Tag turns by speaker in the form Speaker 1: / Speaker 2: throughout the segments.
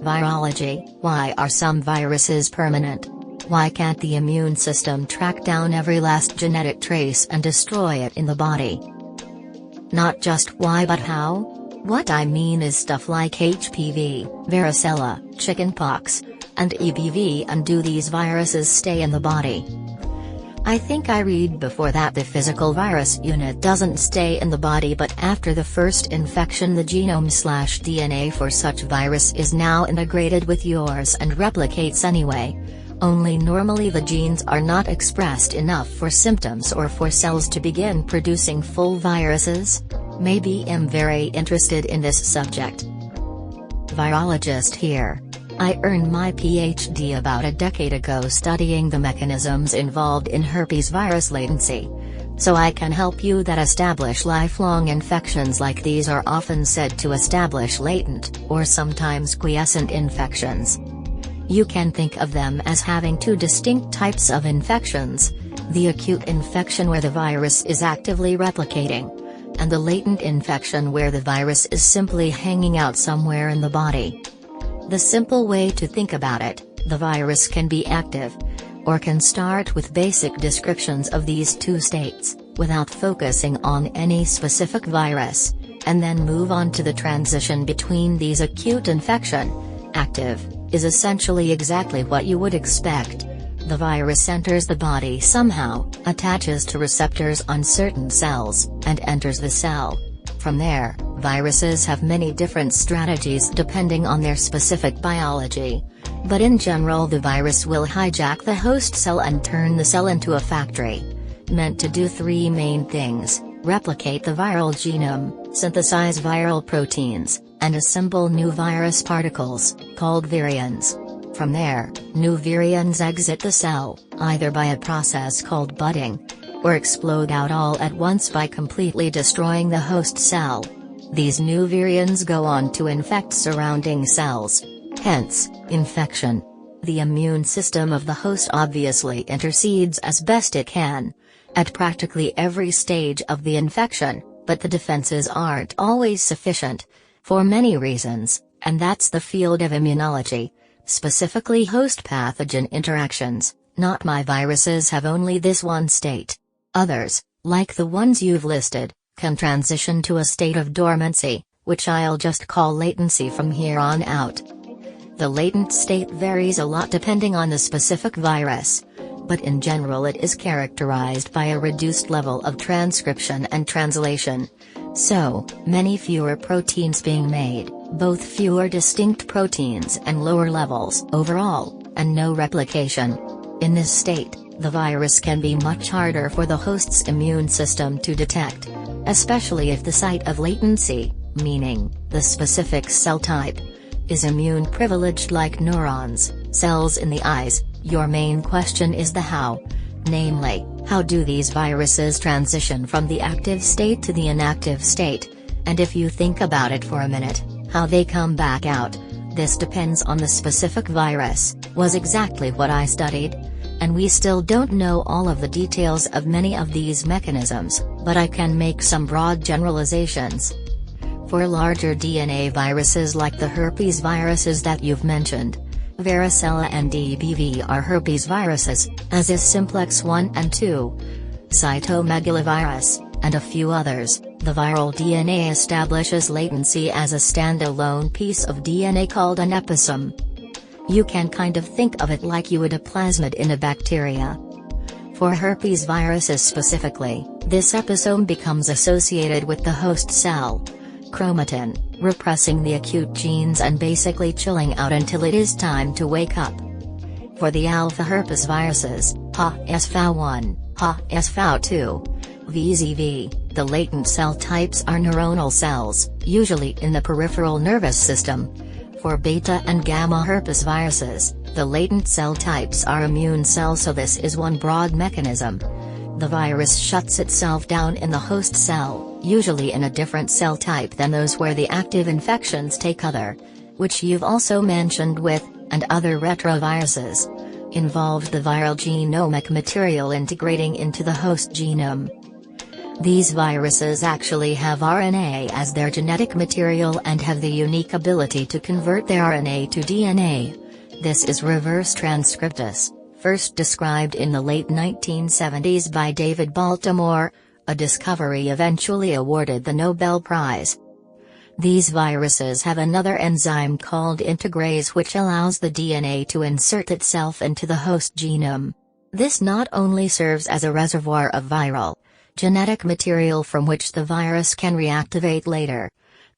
Speaker 1: Virology: why are some viruses permanent? Why can't the immune system track down every last genetic trace and destroy it in the body? Not just why but how? What I mean is stuff like HPV, Varicella, Chickenpox, and EBV, and do these viruses stay in the body? I think I read before that the physical virus unit doesn't stay in the body, but after the first infection the genome/DNA for such virus is now integrated with yours and replicates anyway. Only normally the genes are not expressed enough for symptoms or for cells to begin producing full viruses. Maybe I'm very interested in this subject. Virologist here. I earned my PhD about a decade ago studying the mechanisms involved in herpes virus latency. So I can help you that establish lifelong infections like these are often said to establish latent, or sometimes quiescent infections. You can think of them as having two distinct types of infections: the acute infection where the virus is actively replicating, and the latent infection where the virus is simply hanging out somewhere in the body. The simple way to think about it: the virus can be active, or can start with basic descriptions of these two states, without focusing on any specific virus, and then move on to the transition between these. Acute infection, active, is essentially exactly what you would expect. The virus enters the body somehow, attaches to receptors on certain cells, and enters the cell. From there, viruses have many different strategies depending on their specific biology. But in general the virus will hijack the host cell and turn the cell into a factory. Meant to do three main things: replicate the viral genome, synthesize viral proteins, and assemble new virus particles, called virions. From there, new virions exit the cell, either by a process called budding, or explode out all at once by completely destroying the host cell. These new virions go on to infect surrounding cells. Hence, infection. The immune system of the host obviously intercedes as best it can, at practically every stage of the infection, but the defenses aren't always sufficient, for many reasons, and that's the field of immunology. Specifically host pathogen interactions. Not my viruses have only this one state. Others, like the ones you've listed, can transition to a state of dormancy, which I'll just call latency from here on out. The latent state varies a lot depending on the specific virus, but in general it is characterized by a reduced level of transcription and translation. So, many fewer proteins being made, both fewer distinct proteins and lower levels overall, and no replication. In this state, the virus can be much harder for the host's immune system to detect, especially if the site of latency, meaning, the specific cell type, is immune privileged like neurons, cells in the eyes. Your main question is the how. Namely, how do these viruses transition from the active state to the inactive state? And if you think about it for a minute, how they come back out. This depends on the specific virus, was exactly what I studied. And we still don't know all of the details of many of these mechanisms, but I can make some broad generalizations. For larger DNA viruses like the herpes viruses that you've mentioned, Varicella and EBV are herpes viruses, as is simplex 1 and 2, cytomegalovirus, and a few others. The viral DNA establishes latency as a standalone piece of DNA called an episome. You can kind of think of it like you would a plasmid in a bacteria. For herpes viruses specifically, this episome becomes associated with the host cell chromatin, repressing the acute genes and basically chilling out until it is time to wake up. For the alpha herpes viruses, HSV1, HSV2, VZV, the latent cell types are neuronal cells, usually in the peripheral nervous system. For beta and gamma herpes viruses, the latent cell types are immune cells, so this is one broad mechanism. The virus shuts itself down in the host cell, usually in a different cell type than those where the active infections take other, which you've also mentioned with, and other retroviruses, involved the viral genomic material integrating into the host genome. These viruses actually have RNA as their genetic material and have the unique ability to convert their RNA to DNA. This is reverse transcriptase, first described in the late 1970s by David Baltimore, a discovery eventually awarded the Nobel Prize. These viruses have another enzyme called integrase which allows the DNA to insert itself into the host genome. This not only serves as a reservoir of viral genetic material from which the virus can reactivate later,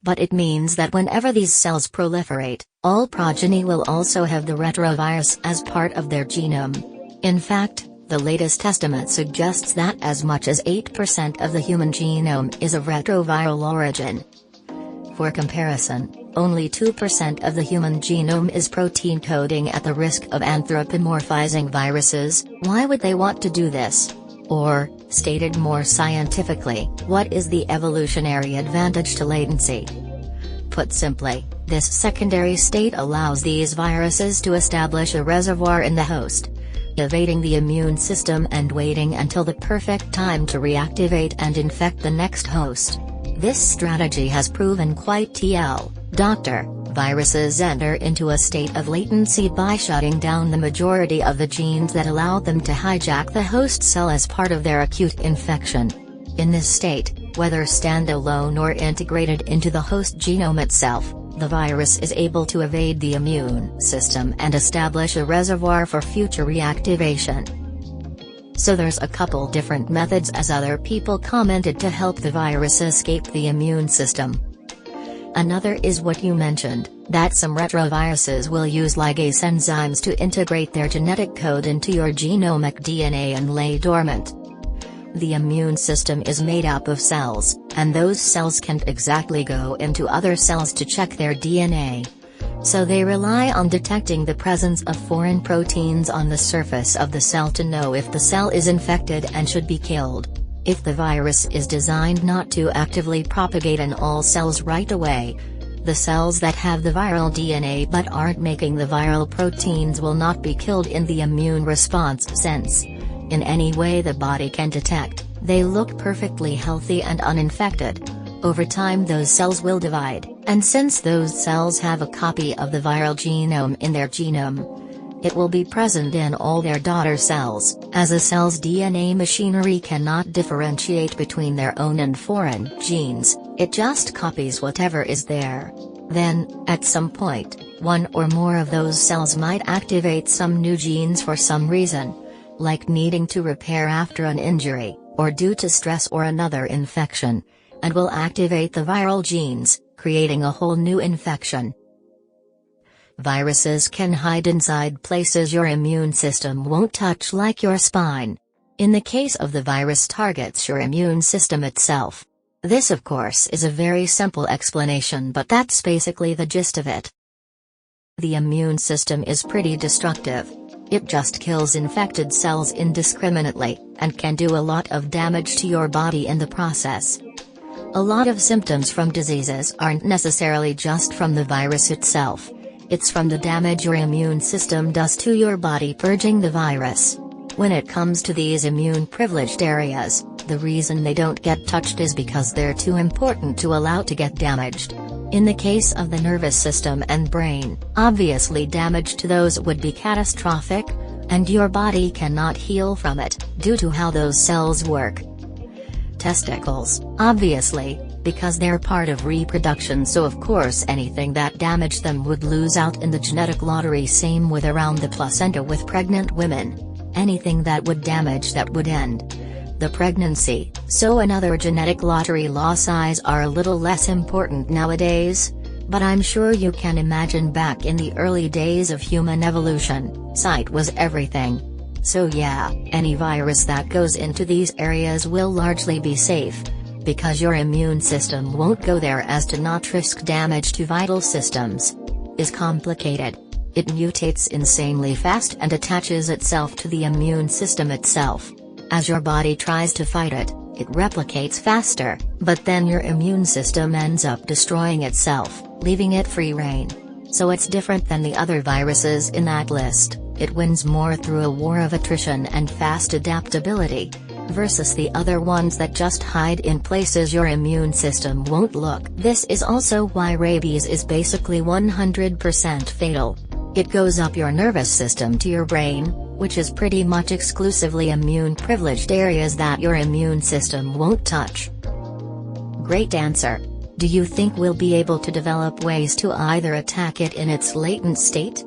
Speaker 1: but it means that whenever these cells proliferate, all progeny will also have the retrovirus as part of their genome. In fact, the latest estimate suggests that as much as 8% of the human genome is of retroviral origin. For comparison, only 2% of the human genome is protein coding. At the risk of anthropomorphizing viruses, why would they want to do this? Or, stated more scientifically, what is the evolutionary advantage to latency? Put simply, this secondary state allows these viruses to establish a reservoir in the host, evading the immune system and waiting until the perfect time to reactivate and infect the next host. This strategy has proven quite Dr. Viruses enter into a state of latency by shutting down the majority of the genes that allow them to hijack the host cell as part of their acute infection. In this state, whether standalone or integrated into the host genome itself, the virus is able to evade the immune system and establish a reservoir for future reactivation. So there's a couple different methods, as other people commented, to help the virus escape the immune system. Another is what you mentioned, that some retroviruses will use ligase enzymes to integrate their genetic code into your genomic DNA and lay dormant. The immune system is made up of cells, and those cells can't exactly go into other cells to check their DNA. So they rely on detecting the presence of foreign proteins on the surface of the cell to know if the cell is infected and should be killed. If the virus is designed not to actively propagate in all cells right away, the cells that have the viral DNA but aren't making the viral proteins will not be killed in the immune response sense. In any way the body can detect, they look perfectly healthy and uninfected. Over time those cells will divide, and since those cells have a copy of the viral genome in their genome, it will be present in all their daughter cells, as a cell's DNA machinery cannot differentiate between their own and foreign genes, it just copies whatever is there. Then, at some point, one or more of those cells might activate some new genes for some reason, like needing to repair after an injury, or due to stress or another infection, and will activate the viral genes, creating a whole new infection. Viruses can hide inside places your immune system won't touch, like your spine. In the case of the virus targets your immune system itself. This of course is a very simple explanation, but that's basically the gist of it. The immune system is pretty destructive. It just kills infected cells indiscriminately, and can do a lot of damage to your body in the process. A lot of symptoms from diseases aren't necessarily just from the virus itself. It's from the damage your immune system does to your body purging the virus. When it comes to these immune-privileged areas, the reason they don't get touched is because they're too important to allow to get damaged. In the case of the nervous system and brain, obviously damage to those would be catastrophic, and your body cannot heal from it, due to how those cells work. Testicles, obviously, because they're part of reproduction, so of course anything that damaged them would lose out in the genetic lottery. Same with around the placenta with pregnant women. Anything that would damage that would end the pregnancy, so another genetic lottery. Law size are a little less important nowadays, but I'm sure you can imagine back in the early days of human evolution, sight was everything. So yeah, any virus that goes into these areas will largely be safe, because your immune system won't go there as to not risk damage to vital systems. Is complicated. It mutates insanely fast and attaches itself to the immune system itself. As your body tries to fight it, it replicates faster, but then your immune system ends up destroying itself, leaving it free rein. So it's different than the other viruses in that list. It wins more through a war of attrition and fast adaptability. versus the other ones that just hide in places your immune system won't look. This is also why rabies is basically 100% fatal. It goes up your nervous system to your brain, which is pretty much exclusively immune-privileged areas that your immune system won't touch. Great answer. Do you think we'll be able to develop ways to either attack it in its latent state,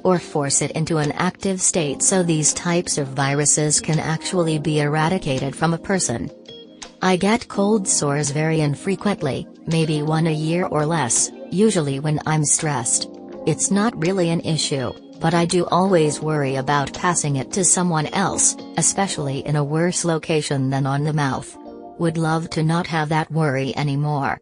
Speaker 1: or force it into an active state so these types of viruses can actually be eradicated from a person? I get cold sores very infrequently, maybe one a year or less, usually when I'm stressed. It's not really an issue, but I do always worry about passing it to someone else, especially in a worse location than on the mouth. Would love to not have that worry anymore.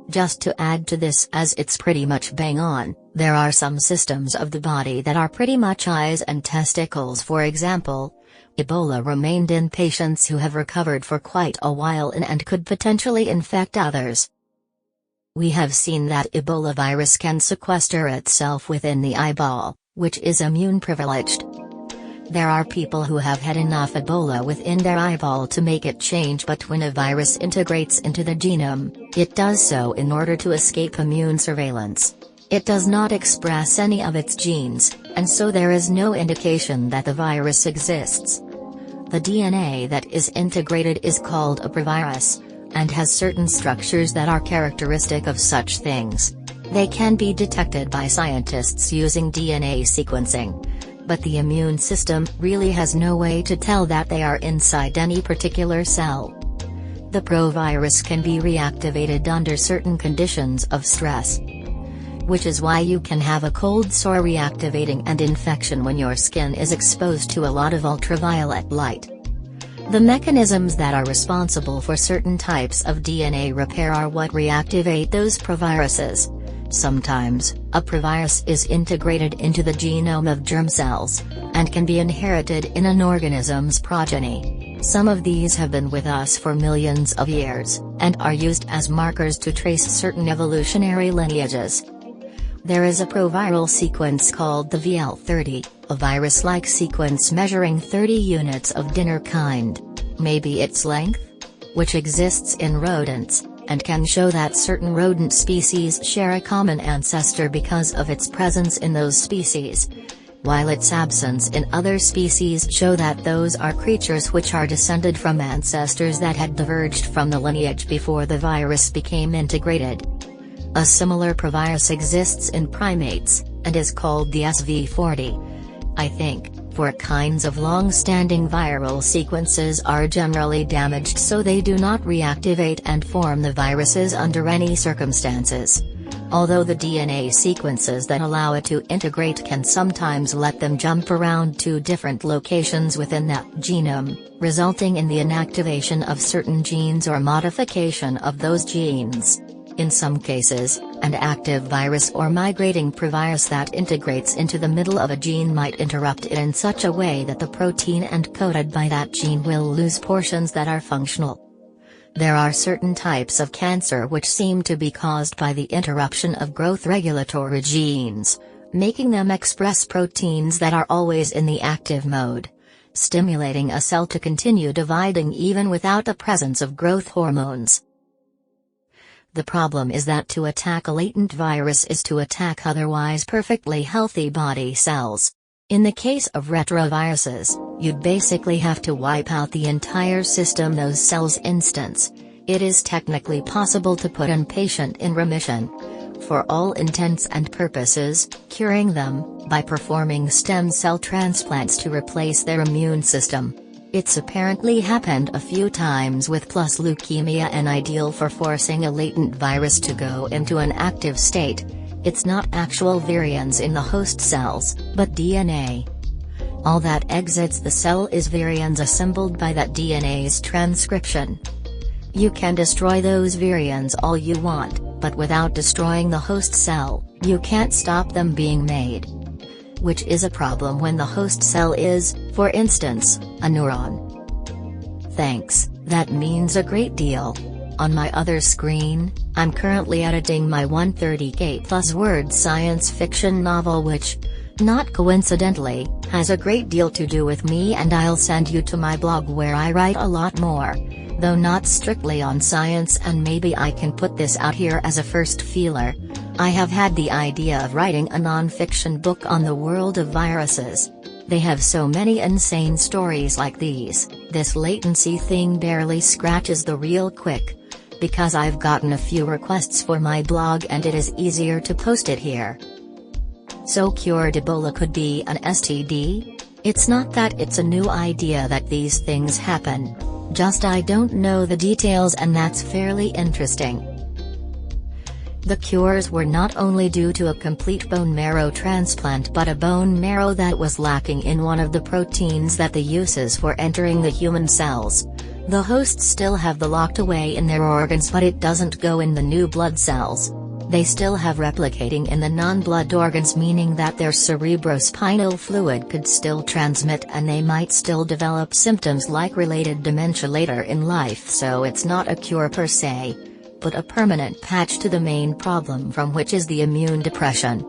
Speaker 1: Just to add to this, as it's pretty much bang on, there are some systems of the body that are pretty much eyes and testicles. For example, Ebola remained in patients who have recovered for quite a while and could potentially infect others. We have seen that Ebola virus can sequester itself within the eyeball, which is immune-privileged. There are people who have had enough Ebola within their eyeball to make it change, but when a virus integrates into the genome, it does so in order to escape immune surveillance. It does not express any of its genes, and so there is no indication that the virus exists. The DNA that is integrated is called a provirus, and has certain structures that are characteristic of such things. They can be detected by scientists using DNA sequencing. But the immune system really has no way to tell that they are inside any particular cell. The provirus can be reactivated under certain conditions of stress. Which is why you can have a cold sore reactivating and infection when your skin is exposed to a lot of ultraviolet light. The mechanisms that are responsible for certain types of DNA repair are what reactivate those proviruses. Sometimes, a provirus is integrated into the genome of germ cells, and can be inherited in an organism's progeny. Some of these have been with us for millions of years, and are used as markers to trace certain evolutionary lineages. There is a proviral sequence called the VL30, a virus-like sequence measuring 30 units of dinner kind, maybe its length, which exists in rodents, and can show that certain rodent species share a common ancestor because of its presence in those species, while its absence in other species show that those are creatures which are descended from ancestors that had diverged from the lineage before the virus became integrated. A similar provirus exists in primates, and is called the SV40. I think, for kinds of long-standing viral sequences are generally damaged so they do not reactivate and form the viruses under any circumstances. Although the DNA sequences that allow it to integrate can sometimes let them jump around to different locations within that genome, resulting in the inactivation of certain genes or modification of those genes. In some cases, an active virus or migrating provirus that integrates into the middle of a gene might interrupt it in such a way that the protein encoded by that gene will lose portions that are functional. There are certain types of cancer which seem to be caused by the interruption of growth regulatory genes, making them express proteins that are always in the active mode, stimulating a cell to continue dividing even without the presence of growth hormones. The problem is that to attack a latent virus is to attack otherwise perfectly healthy body cells. In the case of retroviruses, you'd basically have to wipe out the entire system those cells instance. It is technically possible to put a patient in remission, for all intents and purposes, curing them, by performing stem cell transplants to replace their immune system. It's apparently happened a few times with plus leukemia, and ideal for forcing a latent virus to go into an active state. It's not actual virions in the host cells, but DNA. All that exits the cell is virions assembled by that DNA's transcription. You can destroy those virions all you want, but without destroying the host cell, you can't stop them being made. Which is a problem when the host cell is, for instance, a neuron. Thanks, that means a great deal. On my other screen, I'm currently editing my 130k plus word science fiction novel which, not coincidentally, has a great deal to do with me, and I'll send you to my blog where I write a lot more. Though not strictly on science, and maybe I can put this out here as a first feeler. I have had the idea of writing a non-fiction book on the world of viruses. They have so many insane stories like these. This latency thing barely scratches the real quick. Because I've gotten a few requests for my blog and it is easier to post it here. So cured Ebola could be an STD? It's not that it's a new idea that these things happen. Just I don't know the details, and that's fairly interesting. The cures were not only due to a complete bone marrow transplant but a bone marrow that was lacking in one of the proteins that the uses for entering the human cells. The hosts still have the locked away in their organs, but it doesn't go in the new blood cells. They still have replicating in the non-blood organs, meaning that their cerebrospinal fluid could still transmit, and they might still develop symptoms like related dementia later in life. So it's not a cure per se, but a permanent patch to the main problem, from which is the immune depression.